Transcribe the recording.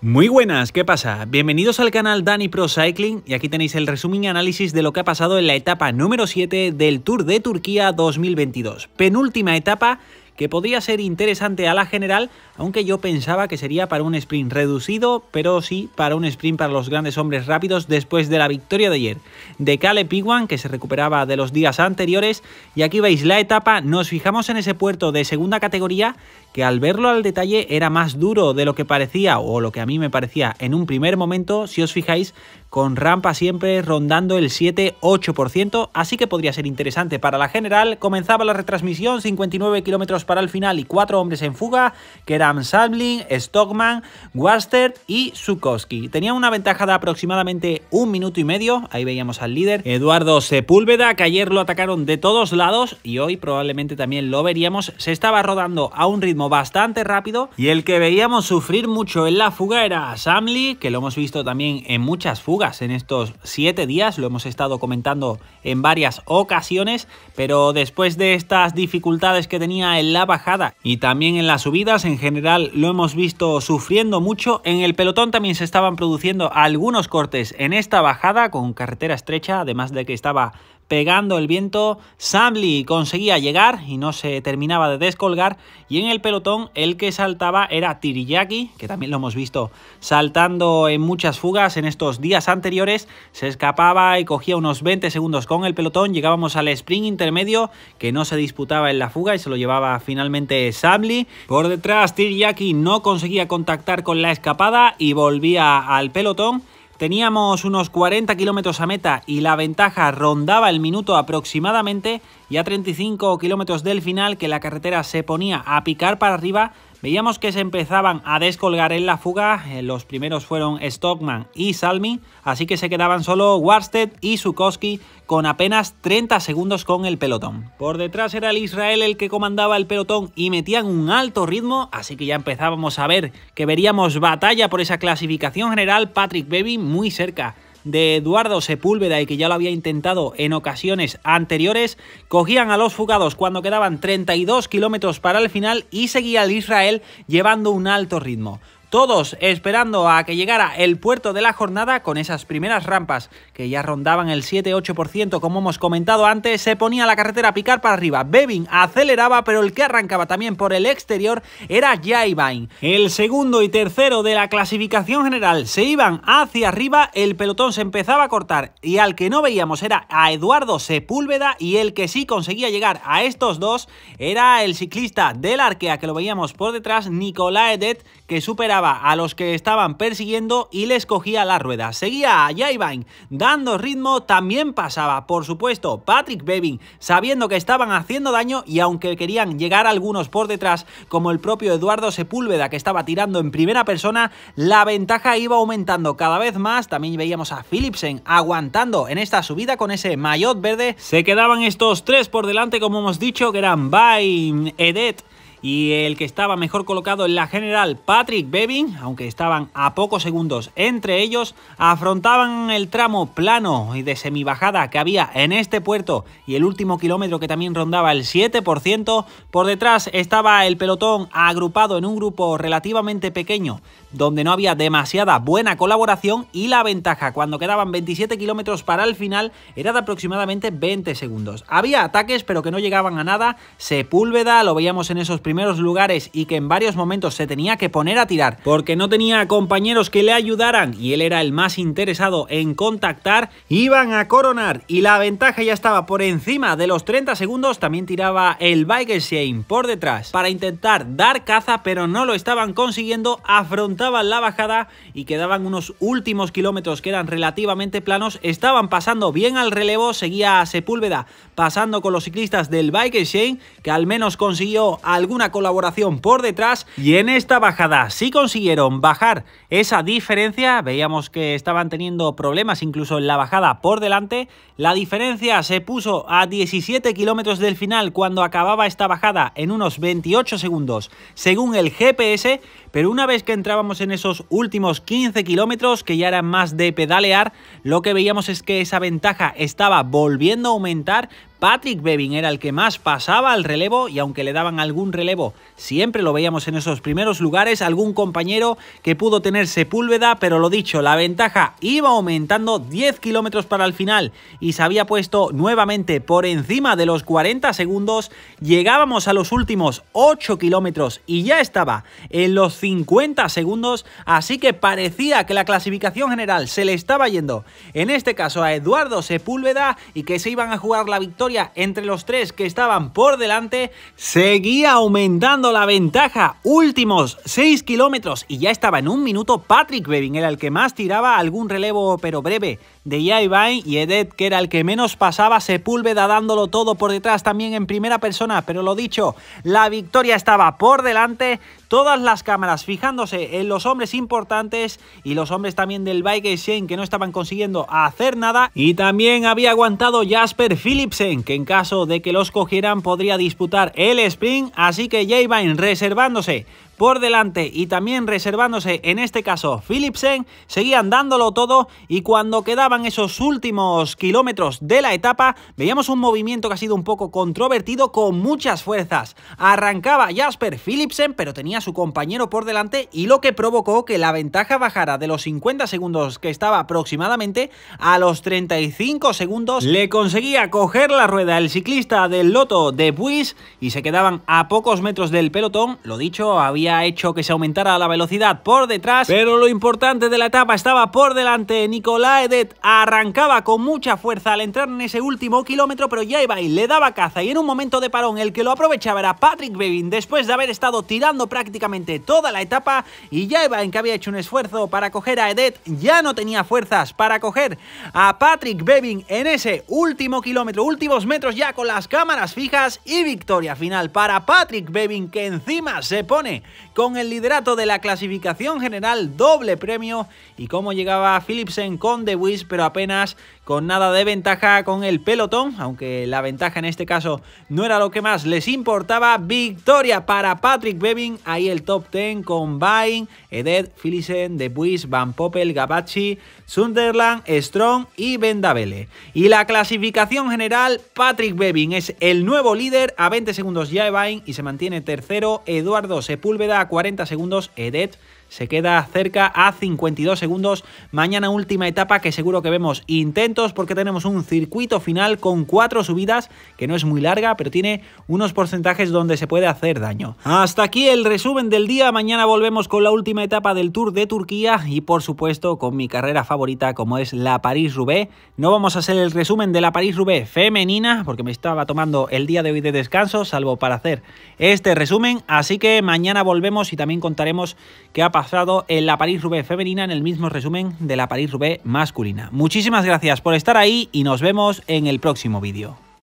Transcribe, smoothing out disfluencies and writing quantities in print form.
Muy buenas, ¿qué pasa? Bienvenidos al canal Dani Pro Cycling y aquí tenéis el resumen y análisis de lo que ha pasado en la etapa número 7 del Tour de Turquía 2022. Penúltima etapa que podría ser interesante a la general, aunque yo pensaba que sería para un sprint reducido, pero sí para un sprint para los grandes hombres rápidos después de la victoria de ayer de Caleb Ewan, que se recuperaba de los días anteriores. Y aquí veis la etapa, nos fijamos en ese puerto de segunda categoría, que al verlo al detalle era más duro de lo que parecía, o lo que a mí me parecía en un primer momento, si os fijáis, con rampa siempre rondando el 7-8%, así que podría ser interesante para la general. Comenzaba la retransmisión, 59 kilómetros para el final y 4 hombres en fuga, que eran Salming, Stockman, Wastert y Zukowski. Tenía una ventaja de aproximadamente 1 minuto y medio, ahí veíamos al líder, Eduardo Sepúlveda, que ayer lo atacaron de todos lados y hoy probablemente también lo veríamos. Se estaba rodando a un ritmo bastante rápido y el que veíamos sufrir mucho en la fuga era Samli, que lo hemos visto también en muchas fugas en estos 7 días, lo hemos estado comentando en varias ocasiones, pero después de estas dificultades que tenía en la bajada y también en las subidas, en general lo hemos visto sufriendo mucho. En el pelotón también se estaban produciendo algunos cortes en esta bajada con carretera estrecha, además de que estaba pegando el viento. Samli conseguía llegar y no se terminaba de descolgar, y en el pelotón el que saltaba era Tiriyaki, que también lo hemos visto saltando en muchas fugas en estos días anteriores. Se escapaba y cogía unos 20 segundos con el pelotón. Llegábamos al sprint intermedio, que no se disputaba en la fuga y se lo llevaba finalmente Samli. Por detrás Tiriyaki no conseguía contactar con la escapada y volvía al pelotón. Teníamos unos 40 kilómetros a meta y la ventaja rondaba el minuto aproximadamente, y a 35 kilómetros del final, que la carretera se ponía a picar para arriba, veíamos que se empezaban a descolgar en la fuga. Los primeros fueron Stockman y Salmi, así que se quedaban solo Wastert y Zukowski con apenas 30 segundos con el pelotón. Por detrás era el Israel el que comandaba el pelotón y metían un alto ritmo, así que ya empezábamos a ver que veríamos batalla por esa clasificación general. Patrick Bevin muy cerca de Eduardo Sepúlveda, y que ya lo había intentado en ocasiones anteriores. Cogían a los fugados cuando quedaban 32 kilómetros para el final y seguía el Israel llevando un alto ritmo. Todos esperando a que llegara el puerto de la jornada, con esas primeras rampas que ya rondaban el 7-8%, como hemos comentado antes. Se ponía la carretera a picar para arriba. Bevin aceleraba, pero el que arrancaba también por el exterior era Jayvine. El segundo y tercero de la clasificación general se iban hacia arriba, el pelotón se empezaba a cortar y al que no veíamos era a Eduardo Sepúlveda, y el que sí conseguía llegar a estos dos era el ciclista del Arkea, que lo veíamos por detrás, Nicolas Edet, que superaba a los que estaban persiguiendo y les cogía la rueda. Seguía a Jayvine dando ritmo, también pasaba por supuesto Patrick Bevin, sabiendo que estaban haciendo daño, y aunque querían llegar algunos por detrás, como el propio Eduardo Sepúlveda, que estaba tirando en primera persona, la ventaja iba aumentando cada vez más. También veíamos a Philipsen aguantando en esta subida con ese maillot verde. Se quedaban estos tres por delante, como hemos dicho, que eran Bevin, Edet y el que estaba mejor colocado en la general, Patrick Bevin, aunque estaban a pocos segundos entre ellos. Afrontaban el tramo plano y de semibajada que había en este puerto y el último kilómetro, que también rondaba el 7%. Por detrás estaba el pelotón agrupado en un grupo relativamente pequeño, donde no había demasiada buena colaboración, y la ventaja cuando quedaban 27 kilómetros para el final era de aproximadamente 20 segundos. Había ataques, pero que no llegaban a nada. Sepúlveda lo veíamos en esos primeros lugares y que en varios momentos se tenía que poner a tirar porque no tenía compañeros que le ayudaran y él era el más interesado en contactar. Iban a coronar y la ventaja ya estaba por encima de los 30 segundos. También tiraba el Bikesheim por detrás para intentar dar caza, pero no lo estaban consiguiendo. Afrontaban la bajada y quedaban unos últimos kilómetros que eran relativamente planos. Estaban pasando bien al relevo. Seguía a Sepúlveda pasando con los ciclistas del Bikesheim, que al menos consiguió alguna colaboración por detrás, y en esta bajada sí consiguieron bajar esa diferencia. Veíamos que estaban teniendo problemas incluso en la bajada por delante. La diferencia se puso a 17 kilómetros del final cuando acababa esta bajada en unos 28 segundos según el GPS, pero una vez que entrábamos en esos últimos 15 kilómetros, que ya eran más de pedalear, lo que veíamos es que esa ventaja estaba volviendo a aumentar, Patrick Bevin era el que más pasaba al relevo y aunque le daban algún relevo, siempre lo veíamos en esos primeros lugares, algún compañero que pudo tener Sepúlveda, pero lo dicho, la ventaja iba aumentando 10 kilómetros para el final y se había puesto nuevamente por encima de los 40 segundos, llegábamos a los últimos 8 kilómetros y ya estaba en los 50 segundos, así que parecía que la clasificación general se le estaba yendo, en este caso a Eduardo Sepúlveda, y que se iban a jugar la victoria entre los tres que estaban por delante. Seguía aumentando la ventaja, últimos 6 kilómetros y ya estaba en un minuto. Patrick Bevin era el que más tiraba, algún relevo pero breve de Jayvine, y Edet, que era el que menos pasaba. Sepúlveda dándolo todo por detrás también en primera persona, pero lo dicho, la victoria estaba por delante. Todas las cámaras fijándose en los hombres importantes y los hombres también del Bike Exchange que no estaban consiguiendo hacer nada, y también había aguantado Jasper Philipsen, que en caso de que los cogieran podría disputar el sprint, así que Jayvine reservándose por delante y también reservándose en este caso Philipsen, seguían dándolo todo, y cuando quedaban esos últimos kilómetros de la etapa veíamos un movimiento que ha sido un poco controvertido con muchas fuerzas. Arrancaba Jasper Philipsen pero tenía a su compañero por delante, y lo que provocó que la ventaja bajara de los 50 segundos que estaba aproximadamente a los 35 segundos. Le conseguía coger la rueda el ciclista del Lotto de Buis y se quedaban a pocos metros del pelotón. Lo dicho, había hecho que se aumentara la velocidad por detrás, pero lo importante de la etapa estaba por delante. Nicolas Edet arrancaba con mucha fuerza al entrar en ese último kilómetro, pero Jayvine le daba caza, y en un momento de parón el que lo aprovechaba era Patrick Bevin, después de haber estado tirando prácticamente toda la etapa, y Jayvine, que había hecho un esfuerzo para coger a Edet, ya no tenía fuerzas para coger a Patrick Bevin en ese último kilómetro, últimos metros ya con las cámaras fijas, y victoria final para Patrick Bevin, que encima se pone con el liderato de la clasificación general, doble premio. Y cómo llegaba Philipsen con De Vries, pero apenas con nada de ventaja con el pelotón, aunque la ventaja en este caso no era lo que más les importaba. Victoria para Patrick Bevin, ahí el top 10 con Bain, Edet, Philipsen, De Vries, Van Poppel, Gavazzi, Sunderland, Strong y Vendavele. Y la clasificación general, Patrick Bevin es el nuevo líder a 20 segundos Jayvine, y se mantiene tercero Eduardo Sepúlveda a 40 segundos. Edet se queda cerca a 52 segundos. Mañana última etapa que seguro que vemos intentos, porque tenemos un circuito final con 4 subidas, que no es muy larga, pero tiene unos porcentajes donde se puede hacer daño. Hasta aquí el resumen del día. Mañana volvemos con la última etapa del Tour de Turquía y por supuesto con mi carrera favorita, como es la París-Roubaix. No vamos a hacer el resumen de la París-Roubaix femenina porque me estaba tomando el día de hoy de descanso, salvo para hacer este resumen, así que mañana volvemos y también contaremos qué ha pasado en la París-Roubaix femenina en el mismo resumen de la París-Roubaix masculina. Muchísimas gracias por estar ahí y nos vemos en el próximo vídeo.